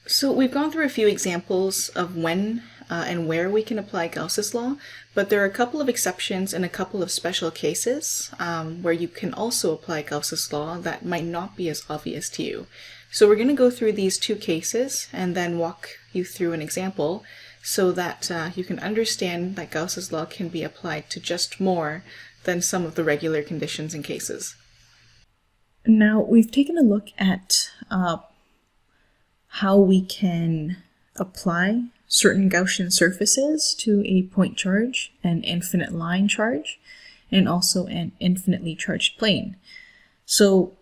So we've gone through a few examples of when and where we can apply Gauss's law, but there are a couple of exceptions and a couple of special cases where you can also apply Gauss's law that might not be as obvious to you. So we're going to go through these two cases and then walk you through an example so that you can understand that Gauss's law can be applied to just more than some of the regular conditions and cases. Now, we've taken a look at how we can apply certain Gaussian surfaces to a point charge, an infinite line charge, and also an infinitely charged plane. So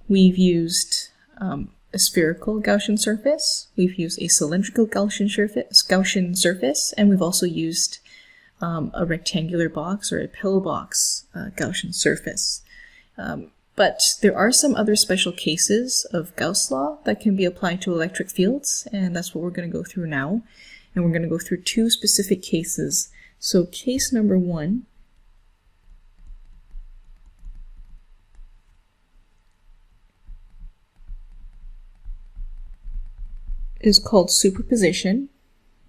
we've used a spherical Gaussian surface, we've used a cylindrical Gaussian surface, and we've also used a rectangular box or a pillowbox Gaussian surface. But there are some other special cases of Gauss' law that can be applied to electric fields, and that's what we're going to go through now. And we're going to go through two specific cases. So case number one is called superposition.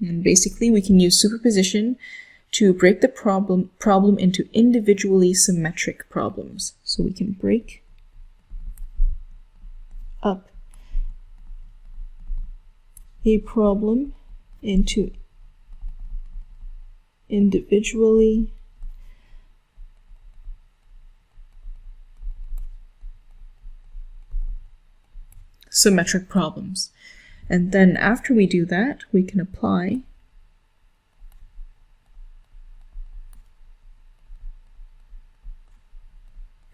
And basically we can use superposition to break the problem into individually symmetric problems. So we can break up a problem into individually symmetric problems. And then after we do that, we can apply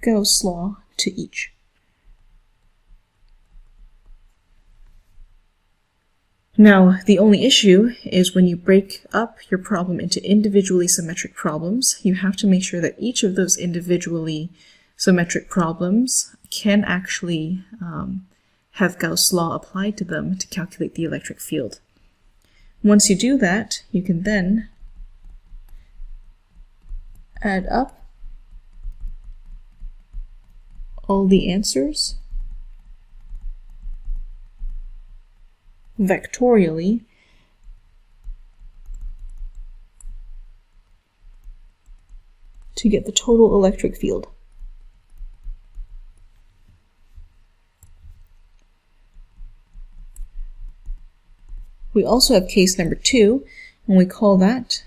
Gauss' law to each. Now, the only issue is when you break up your problem into individually symmetric problems, you have to make sure that each of those individually symmetric problems can actually have Gauss' law applied to them to calculate the electric field. Once you do that, you can then add up all the answers vectorially to get the total electric field. We also have case number two, and we call that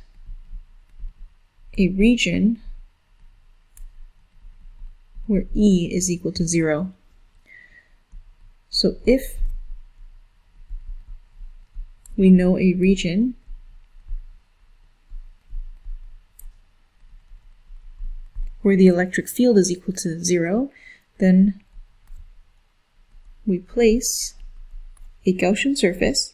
a region where E is equal to 0. So if we know a region where the electric field is equal to 0, then we place a Gaussian surface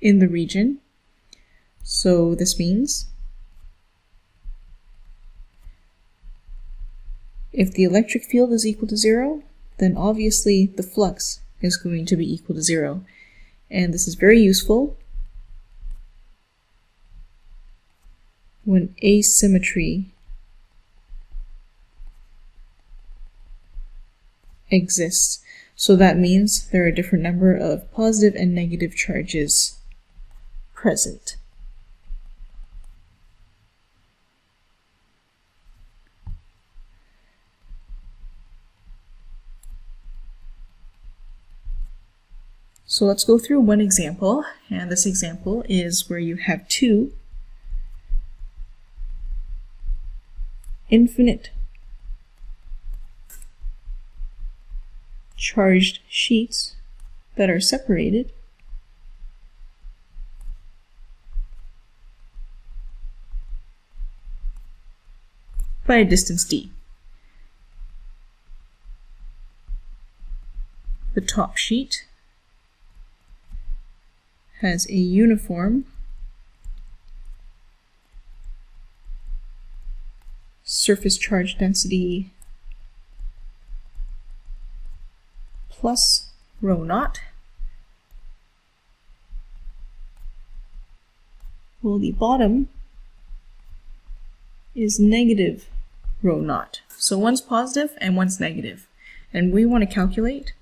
in the region. So this means if the electric field is equal to 0, then obviously the flux is going to be equal to 0. And this is very useful when asymmetry exists. So that means there are a different number of positive and negative charges present. So let's go through one example, and this example is where you have two infinite charged sheets that are separated by a distance d. The top sheet has a uniform surface charge density plus rho naught, while the bottom is negative rho naught. So one's positive and one's negative. And we want to calculate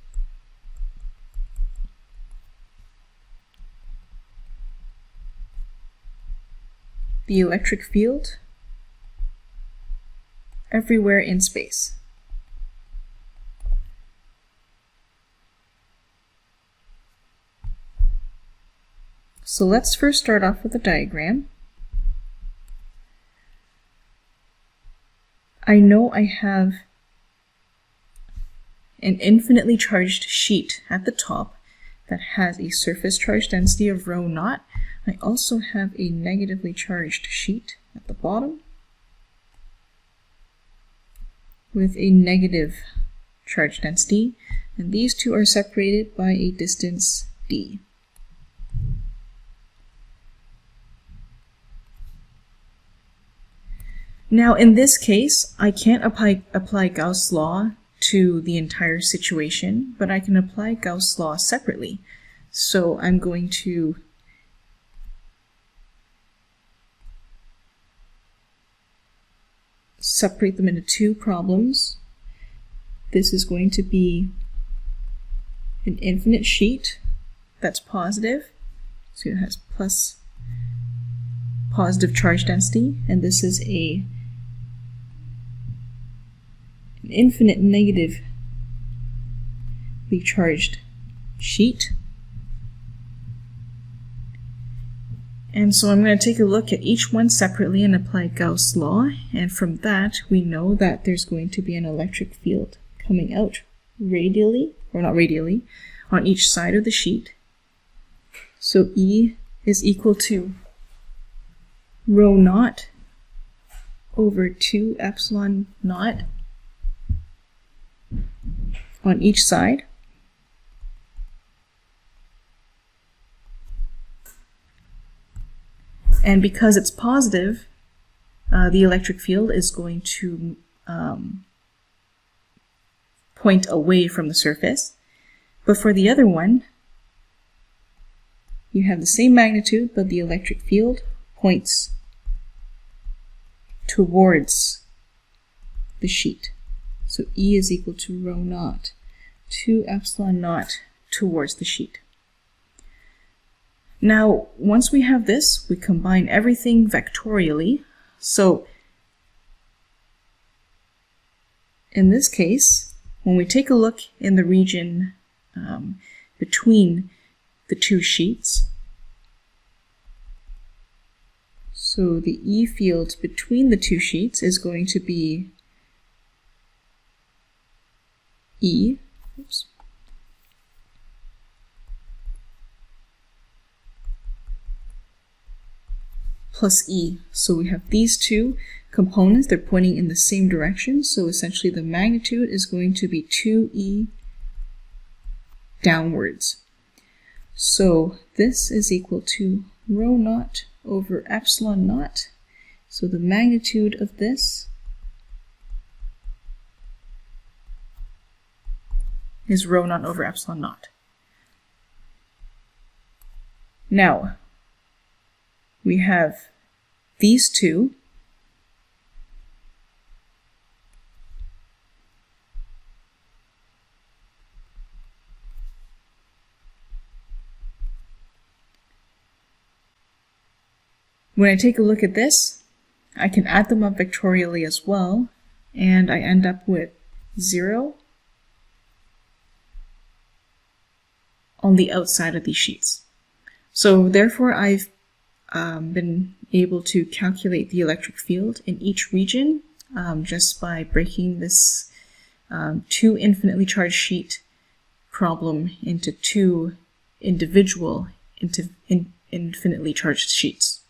the electric field everywhere in space. So let's first start off with a diagram. I know I have an infinitely charged sheet at the top that has a surface charge density of rho naught. I also have a negatively charged sheet at the bottom with a negative charge density, and these two are separated by a distance d. Now in this case, I can't apply Gauss' law to the entire situation, but I can apply Gauss' law separately. So I'm going to separate them into two problems. This is going to be an infinite sheet that's positive, so it has plus positive charge density, and this is an infinite negatively charged sheet. And so I'm going to take a look at each one separately and apply Gauss' law, and from that we know that there's going to be an electric field coming out radially, or not radially, on each side of the sheet. So E is equal to rho naught over 2 epsilon naught on each side. And because it's positive, the electric field is going to point away from the surface. But for the other one, you have the same magnitude, but the electric field points towards the sheet. So E is equal to rho naught, 2 epsilon naught towards the sheet. Now, once we have this, we combine everything vectorially. So in this case, when we take a look in the region between the two sheets, so the E field between the two sheets is going to be E, plus E. So we have these two components, they're pointing in the same direction, so essentially the magnitude is going to be 2E downwards. So this is equal to rho naught over epsilon naught. So the magnitude of this is rho naught over epsilon naught. Now, we have these two. When I take a look at this, I can add them up vectorially as well, and I end up with 0 on the outside of these sheets. So therefore I've been able to calculate the electric field in each region just by breaking this two infinitely charged sheet problem into two individual infinitely charged sheets.